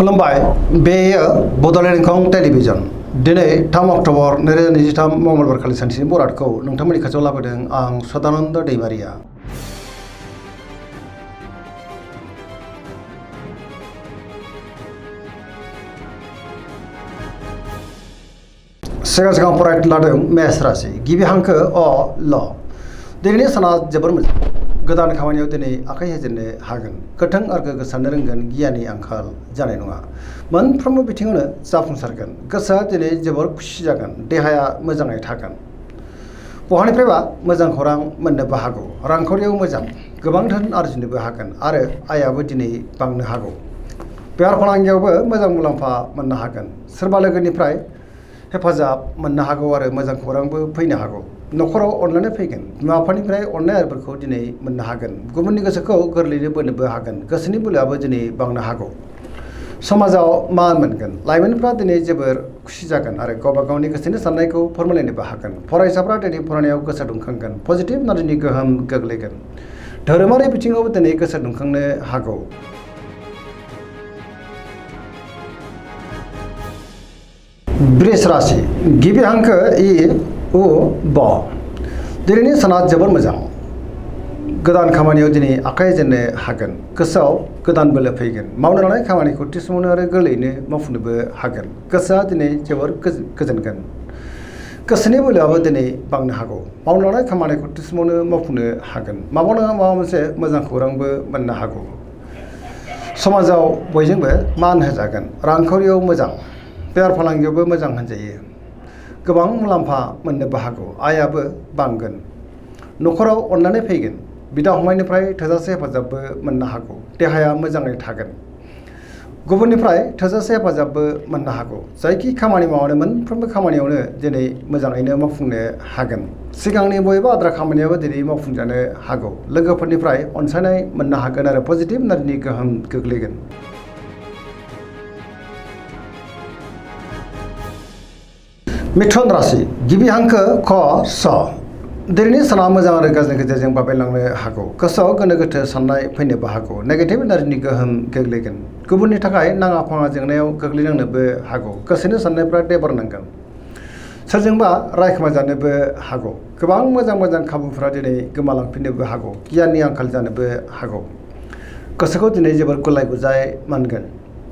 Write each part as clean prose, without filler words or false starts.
खुलुमबाय बेयो बड'लेण्ड इंखं टेलिभिजन दिनै 3 अक्ट'बर 2023 मंगलबार खालि सानसेनि बरादखौ नोंथांमोननि खाथियाव लाबोदों आं सदानन्द दैमारिया। सिगां फरायनो लादों मेष राशि गिबि हांखो अ ल दिनैनि साना जोबोर मोजां गोदान खामानियाव दिनै आखाइ होजेननो हागोन गोथों आरो गोग्गो साननो रोंगोन गियाननि आंखाल जानाय नङा मोनफ्रोमबो बिथिङावनो जाफुंसारगोन गोसोआ दिनै जोबोर खुसि जागोन देहाया मोजाङै थागोन बहानिफ्रायबा मोजां खौरां मोननोबो हागौ रांखावरियाव मोजां गोबां धोन आरजिनोबो हागोन आरो आयाबो दिनै बांनो हागौ बेफार फालांगियावबो मोजां मुलाम्फा मोननो हागोन सोरबा लोगोनिफ्राय हेफाजाब मोननो हागौ आरो मोजां खौरांबो फैनो हागौ न'खराव अनलायनाय फैगोन बिमा बिफानिफ्राय अननाय आरिफोरखौ दिनै मोननो हागोन गुबुननि गोसोखौ गोरलैयैनो बोनोबो हागोन गोसोनि बोलोआबो दिनै बांनो हागौ समाजाव मान मोनगोन लाइमोनफ्रा दिनै जोबोर खुसि जागोन आरो गावबा गावनि गोसोनि साननायखौ फोरमायलायनोबो हागोन फरायसाफ्रा दिनै फरायनायाव गोसो दुंखांगोन पजिटिभ एनार्जिनि गोहोम गोग्लैगोन धोरोमारि बिथिङावबो दिनै गोसो दुंखांनो हागौ वृष राशि गिबि हांखो इ उ ब दिनैनि साना जोबोर मोजां गोदान खामानियाव दिनै आखाइ होजेननो हागोन गोसोआव गोदान बोलो फैगोन मावनो लानाय खामानिखौ थि समावनो आरो गोरलैयैनो मावफुंनोबो हागोन गोसोआ दिनै जोबोर गोजोनगोन गोसोनि बोलोआबो दिनै बांनो हागौ मावनो लानाय खामानिखौ थि समावनो मावफुंनो हागोन माबा नङा माबा मोनसे मोजां खौरांबो मोननो हागौ समाजाव बयजोंबो मान होजागोन रांखावरियाव मोजां बेफार फालांगियावबो मोजां होनजायो गोबां मुलाम्फा मोननोबो हागौ आयाबो बांगोन न'खराव अननानै फैगोन बिदा फंबायनिफ्राय थोजासे हेफाजाबबो मोननो हागौ देहाया मोजाङै थागोन गुबुननिफ्राय थोजासे हेफाजाबबो मोननो हागौ जायखि खामानि मावनो मोनफ्रोमबो खामानियावनो दिनै मोजाङैनो मावफुंनो हागोन सिगांनि बबेबा आद्रा खामानियाबो दिनै मावफुंजानो हागौ लोगोफोरनिफ्राय अनसायनाय मोननो हागोन आरो पजिटिभ एनार्जिनि गोहोम गोग्लैगोन मिथुन राशि गिबि हांखो ख स दिनैनि साना मोजां आरो गाज्रिनि गेजेरजों बाबेनलांनो हागौ गोसोआव गोनो गोथो साननाय फैनोबो हागौ नेगेटिभ एनार्जिनि गोहोम गोग्लैगोन गुबुननि थाखाय नाङा फाङा जेंनायाव गोग्लैनांनोबो हागौ गोसोनि साननायफ्रा देबारनांगोन सोरजोंबा रायखोमाजानोबो हागौ गोबां मोजां खाबुफोरा दिनै गोमालांफिननोबो हागौ गियाननि आंखाल जानोबो हागौ गोसोखौ दिनै जोबोर गुलाय गुजाय मोनगोन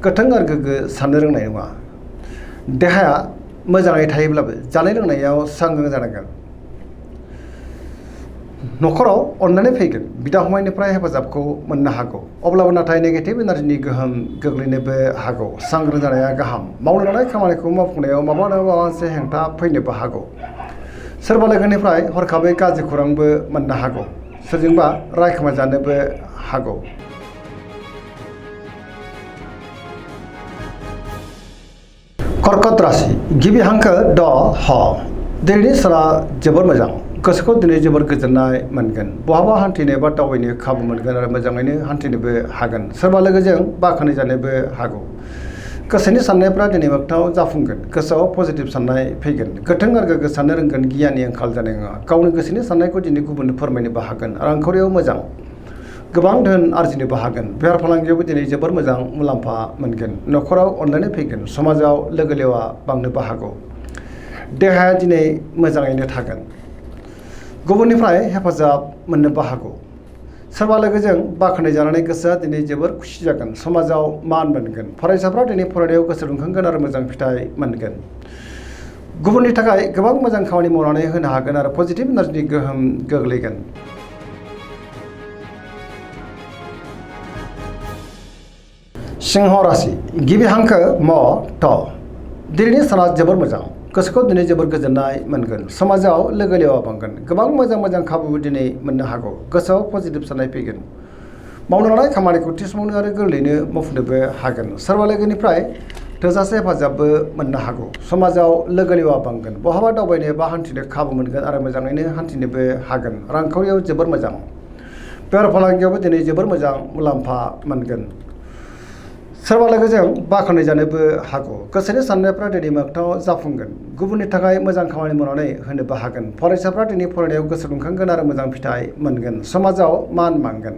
गोथों आरो गोग्गो साननो रोंनाय नङा देहाया मोजाङै थायोब्लाबो जानाय लोंनायाव सांग्रां जानांगोन न'खराव अननानै फैगोन बिदा फंबायनिफ्राय हेफाजाबखौ मोननो हागौ अब्लाबो नाथाय नेगेटिभ एनार्जिनि गोहोम गोग्लैनोबो हागौ सांग्रां जानाया गाहाम मावनो लानाय खामानिखौ मावफुंनायाव माबा मोनसे हेंथा फैनोबो हागौ सोरबा लोगोनिफ्राय हरखाबै गाज्रि खौरांबो मोननो हागौ सोरजोंबा रायखोमाजानोबो हागौ कर्कट राशि गिबि हांखो ड ह दिनैनि साना जोबोर मोजां गोसोखौ दिनै जोबोर गोजोननाय मोनगोन बहाबा हान्थिनो बा दावबायनो खाबु मोनगोन आरो मोजाङैनो हान्थिनोबो हागोन सोरबा लोगोजों बाखनाय जानोबो हागौ गोसोनि साननायफ्रा दिनै मोगथाङाव जाफुंगोन गोसोआव पजिटिभ साननाय फैगोन गोथों आरो गोग्गो साननो रोंगोन गियाननि आंखाल जानाय नङा गावनि गोसोनि साननायखौ दिनै गुबुननो फोरमायनोबो हागोन रांखावरियाव मोजां गोबां धोन आरजिनोबो हागोन बेफार फालांगियावबो दिनै जोबोर मोजां मुलाम्फा मोनगोन न'खराव अनलायनाय फैगोन समाजाव लोगो लेवा बांनोबो हागौ देहाया दिनै मोजाङैनो थागोन गुबुननिफ्राय हेफाजाब मोननोबो हागौ सोरबा लोगोजों बाखनाय जानानै गोसोआ दिनै जोबोर खुसि जागोन समाजाव मान मोनगोन फरायसाफ्रा दिनै फरायनायाव गोसो दुंखांगोन आरो मोजां फिथाइ मोनगोन गुबुननि थाखाय गोबां मोजां खामानि मावनानै होनो हागोन आरो पजिटिभ एनार्जिनि गोहोम गोग्लैगोन सिंह राशि गिबि हांखो म थ दिनैनि साना जोबोर मोजां गोसोखौ दिनै जोबोर गोजोननाय मोनगोन समाजाव लोगो लेवा बांगोन गोबां मोजां खाबु दिनै मोननो हागौ गोसोआव पजिटिभ साननाय फैगोन मावनो लानाय खामानिखौ थि समावनो आरो गोरलैयैनो मावफुंनोबो हागोन सोरबा लोगोनिफ्राय थोजासे हेफाजाबबो मोननो हागौ समाजाव लोगो लेवा बांगोन बहाबा दावबायनो बा हान्थिनो खाबु मोनगोन आरो मोजाङैनो हान्थिनोबो हागोन रांखावरियाव जोबोर मोजां बेफार फालांगियावबो दिनै जोबोर मोजां मुलाम्फा मोनगोन सोरबा लोगोजों बाखनाय जानोबो हागौ गोसोनि साननायफ्रा दिनै मोगथाङाव जाफुंगोन गुबुननि थाखाय मोजां खामानि मावनानै होनोबो हागोन फरायसाफ्रा दिनै फरायनायाव गोसो दुंखांगोन आरो मोजां फिथाइ मोनगोन समाजाव मान बांगोन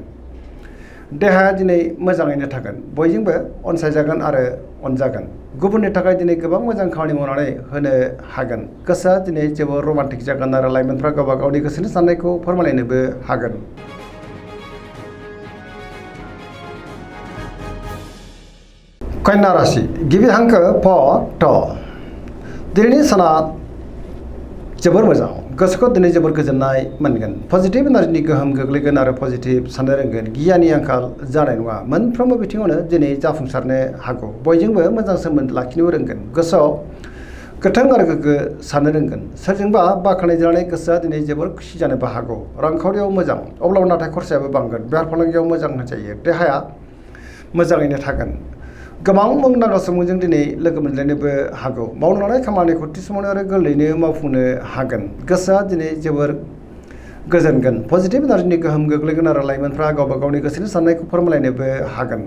देहाया दिनै मोजाङैनो थागोन बयजोंबो अनसायजागोन आरो अनजागोन गुबुननि थाखाय दिनै गोबां मोजां खामानि मावनानै होनो हागोन गोसोआ दिनै जोबोर रमान्टिक जागोन आरो लाइमोनफ्रा गावबा गावनि गोसोनि साननायखौ फोरमायलायनोबो हागोन। कन्या राशि गिबि हांखो फ ट दिनैनि साना जोबोर मोजां गोसोखौ दिनै जोबोर गोजोननाय मोनगोन पजिटिभ एनार्जिनि गोहोम गोग्लैगोन आरो पजिटिभ साननो रोंगोन गियाननि आंखाल जानाय नङा मोनफ्रोमबो बिथिङावनो दिनै जाफुंसारनो हागौ बयजोंबो मोजां सोमोन्दो लाखिनोबो रोंगोन गोसोआव गोथों आरो गोग्गो साननो रोंगोन सोरजोंबा बाख्नायजानानै गोसोआ दिनै जोबोर खुसि जानोबो हागौ रांखावरियाव मोजां अब्लाबो नाथाय खरसायाबो बांगोन बेफार फालांगियाव मोजां होनजायो देहाया मोजाङैनो थागोन गोबां मुंदांखा सुबुंजों दिनै लोगो मोनलायनोबो हागौ मावनो लानाय खामानिखौ थि समावनो आरो गोरलैयैनो मावफुंनो हागोन गोसोआ दिनै जोबोर गोजोनगोन पजिटिभ एनार्जिनि गोहोम गोग्लैगोन आरो लाइमोनफ्रा गावबा गावनि गोसोनि साननायखौ फोरमायलायनोबो हागोन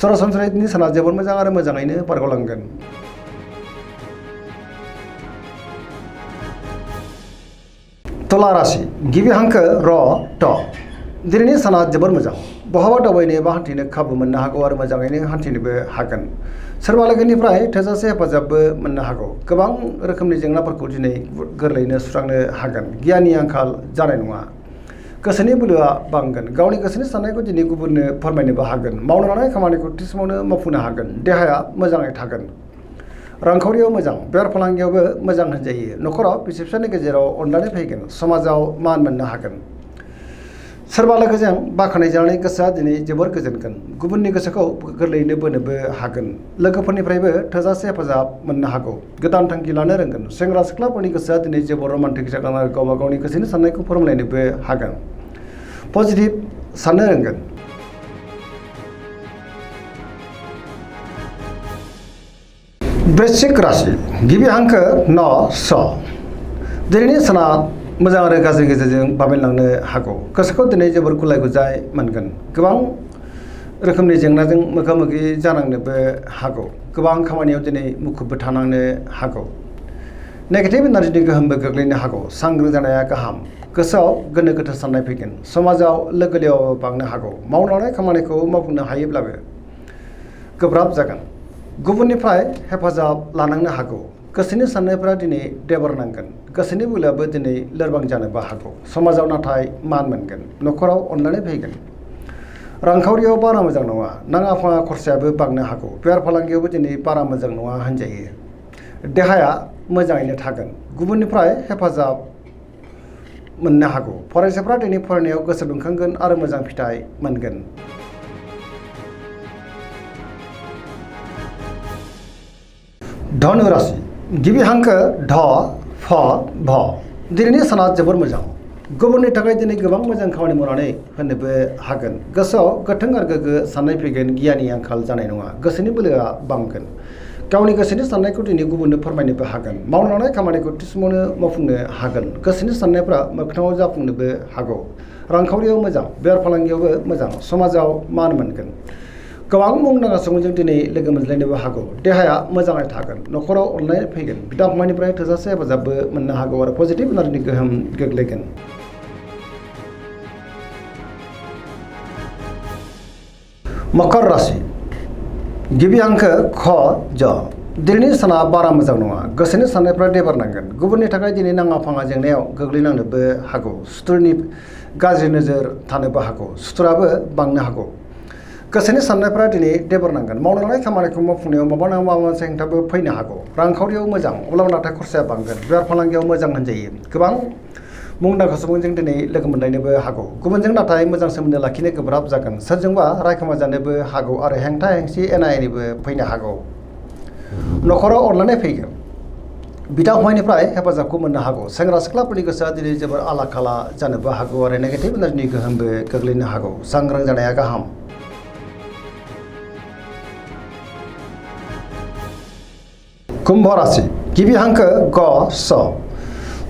सरासनस्रायै दिनै साना जोबोर मोजां आरो मोजाङैनो बारग'लांगोन। तुला राशि गिबि हांखो र ट दिनैनि साना जोबोर मोजां बहाबा दावबायनो एबा हान्थिनो खाबु मोननो हागौ आरो मोजाङैनो हान्थिनोबो हागोन सोरबा लोगोनिफ्राय थोजासे हेफाजाबबो मोननो हागौ गोबां रोखोमनि जेंनाफोरखौ दिनै गोरलैयैनो सुस्रांनो हागोन गियाननि आंखाल जानाय नङा गोसोनि बोलोआ बांगोन गावनि गोसोनि साननायखौ दिनै गुबुननो फोरमायनोबो हागोन मावनो लानाय खामानिखौ थि समावनो मावफुंनो हागोन देहाया मोजाङै थागोन रांखावरियाव मोजां बेफार फालांगियावबो मोजां होनजायो न'खराव बिसि फिसायनि गेजेराव अनलायनाय फैगोन समाजाव मान मोननो हागोन सोरबा लोगोजों बाख्नायजानानै गोसोआ दिनै जोबोर गोजोनगोन गुबुननि गोसोखौ गोरलैयैनो बोनोबो हागोन लोगोफोरनिफ्रायबो थोजासे हेफाजाब मोननो हागौ गोदान थांखि लानो रोंगोन सेंग्रा सिख्लाफोरनि गोसोआ दिनै जोबोर रमान्टिक जागोन आरो गावबा गावनि गोसोनि साननायखौ फोरमायलायनोबो हागोन पजिटिभ साननो रोंगोन। वृश्चिक राशि गिबि हांखो न स दिनैनि साना मोजां आरो गाज्रि गेजेरजों बाबेनलांनो हागौ गोसोखौ दिनै जोबोर गुलाय गुजाय मोनगोन गोबां रोखोमनि जेंनाजों मोगा मोगि जानांनोबो हागौ गोबां खामानियाव दिनै मुखुबबो थानांनो हागौ नेगेटिभ एनार्जिनि गोहोमबो गोग्लैनो हागौ सांग्रां जानाया गाहाम गोसोआव गोनो गोथो साननाय फैगोन समाजाव लोगो लेवाबो बांनो हागौ मावनो लानाय खामानिखौ मावफुंनो हायोब्लाबो गोब्राब जागोन गुबुननिफ्राय हेफाजाब लानांनो हागौ गोसोनि साननायफोरा दिनै देबोरनांगोन गोसोनि बोलोआबो दिनै लोरबां जानोबो हागौ समाजाव नाथाय मान मोनगोन न'खराव अनलायनाय फैगोन रांखावरियाव बारा मोजां नङा नाङा फाङा खरसायाबो बांनो हागौ बेफार फालांगियावबो दिनै बारा मोजां नङा होनजायो देहाया मोजाङैनो थागोन गुबुननिफ्राय हेफाजाब मोननो हागौ फरायसाफ्रा दिनै फरायनायाव गोसो दुंखांगोन आरो मोजां फिथाइ मोनगोन। धनु राशि गिबि हांखो ढ फ भ दिनैनि साना जोबोर मोजां गुबुननि थाखाय दिनै गोबां मोजां खामानि मावनानै होनोबो हागोन गोसोआव गोथों आरो गोग्गो साननाय फैगोन गियाननि आंखाल जानाय नङा गोसोनि बोलोआ बांगोन गावनि गोसोनि साननायखौ दिनै गुबुननो फोरमायनोबो हागोन मावनो लानाय खामानिखौ थि समावनो मावफुंनो हागोन गोसोनि साननायफ्रा मोगथाङाव जाफुंनोबो हागौ रांखावरियाव मोजां बेफार फालांगियावबो मोजां समाजाव मान मोनगोन गोबां मुंदांखा सुबुंजों दिनै लोगो मोनज्लायनोबो हागौ देहाया मोजाङै थागोन न'खराव अनलायनाय फैगोन बिदा फंबायनिफ्राय थोजासे हेफाजाबबो मोननो हागौ आरो पजिटिभ एनार्जिनि गोहोम गोग्लैगोन। मकर राशि गिबि हांखो ख ज दिनैनि साना बारा मोजां नङा गोसोनि साननायफ्रा देबारनांगोन गुबुननि थाखाय दिनै नाङा फाङा जेंनायाव गोग्लैनांनोबो हागौ सुथुरनि गाज्रि नोजोर थानोबो हागौ सुथुराबो बांनो हागौ गोसोनि साननायफ्रा दिनै देबोरनांगोन मावनो लानाय खामानिखौ मावफुंनायाव माबा नङा माबा मोनसे हेंथाबो फैनो हागौ रांखावरियाव मोजां अब्लाबो नाथाय खरसाया बांगोन बेफार फालांगियाव मोजां होनजायो गोबां मुंदांखा सुबुंजों दिनै लोगो मोनलायनोबो हागौ गुबुनजों नाथाय मोजां सोमोन्दो लाखिनो गोब्राब जागोन सोरजोंबा रायखोमा जानोबो हागौ आरो हेंथा हेंसि एना एनिबो फैनो हागौ न'खराव अनलायनाय फैगोन बिदा फंबायनिफ्राय हेफाजाबखौ मोननो हागौ सेंग्रा सिख्लाफोरनि गोसोआ दिनै जोबोर आला खाला जानोबो हागौ आरो नेगेटिभ एनार्जिनि गोहोमबो गोग्लैनो हागौ सांग्रां जानाया गाहाम। कुम्भ राशि गिबि हांखो ग स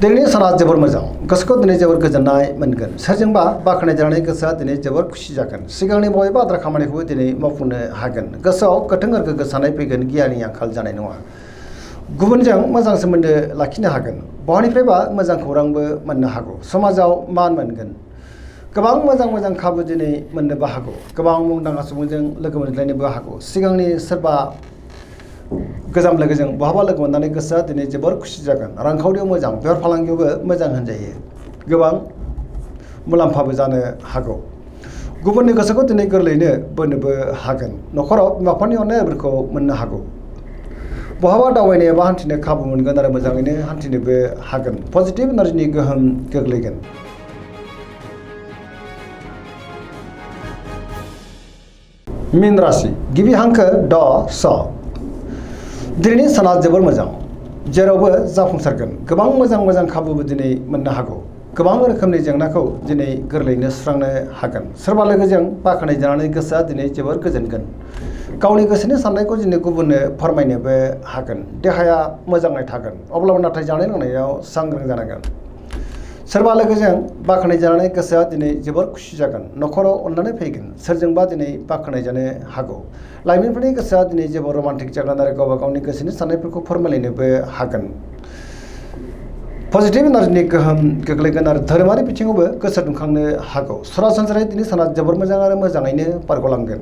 दिनैनि साना जोबोर मोजां गोसोखौ दिनै जोबोर गोजोननाय मोनगोन सोरजोंबा बाख्नायजानानै गोसोआ दिनै जोबोर खुसि जागोन सिगांनि बबेबा आद्रा खामानिखौबो दिनै मावफुंनो हागोन गोसोआव गोथों आरो गोग्गो साननाय फैगोन गियाननि आंखाल जानाय नङा गुबुनजों मोजां सोमोन्दो लाखिनो हागोन बहानिफ्रायबा मोजां खौरांबो मोननो हागौ समाजाव मान मोनगोन गोबां मोजां खाबु दिनै मोननोबो हागौ। गोबां मुंदांखा सुबुंजों लोगो मोनज्लायनोबो हागौ। सिगांनि सोरबा गोजाम लोगोजों बहाबा लोगो मोननानै गोसोआ दिनै जोबोर खुसि जागोन। रांखावरियाव मोजां, बेफार फालांगियावबो मोजां होनजायो। गोबां मुलाम्फाबो जानो हागौ। गुबुननि गोसोखौ दिनै गोरलैयैनो बोनोबो हागोन। न'खराव बिमा बिफानि अननायफोरखौ मोननो हागौ। बहाबा दावबायनो एबा हान्थिनो खाबु मोनगोन आरो मोजाङैनो हान्थिनोबो हागोन। पजिटिभ एनार्जिनि गोहोम गोग्लैगोन। मीन राशि गिबि हांखो ड स। दिनैनि साना जोबोर मोजां, जेरावबो जाफुंसारगोन। गोबां मोजां खाबुबो दिनै मोननो हागौ। गोबां रोखोमनि जेंनाखौ दिनै गोरलैयैनो सुस्रांनो हागोन। सोरबा लोगोजों बाख्नाय जानानै गोसोआ दिनै जोबोर गोजोनगोन। गावनि गोसोनि साननायखौ दिनै गुबुननो फोरमायनोबो हागोन। देहाया मोजाङै थागोन, अब्लाबो नाथाय जानाय लोंनायाव सांग्रां जानांगोन। सोरबा लोगोजों बाख्नाय जानानै गोसोआ दिनै जोबोर खुसि जागोन। न'खराव अननानै फैगोन। सोरजोंबा दिनै बाख्नाय जानो हागौ। लाइमोनफोरनि गोसोआ दिनै जोबोर रमान्टिक जागोन आरो गावबा गावनि गोसोनि साननायफोरखौ फोरमायलायनोबो हागोन। पजिटिभ एनार्जिनि गोहोम गोग्लैगोन आरो धोरोमारि बिथिङावबो गोसो दुंखांनो हागौ। सरासनस्रायै दिनै साना जोबोर मोजां आरो मोजाङैनो बारग'लांगोन।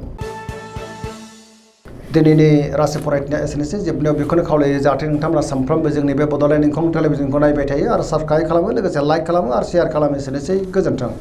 दिनैनि राशि फरायनाया एसेनोसै। जोबनायाव बेखौनो खावलायो जाहाथे नोंथांमोना सानफ्रोमबो जोंनि बे बड'लेण्ड इंखं टेलिभिजनखौ नायबाय थायो आरो साबस्क्राइब खालामो, लोगोसे लाइक खालामो आरो शेयार खालामो। एसेनोसै, गोजोन्थों।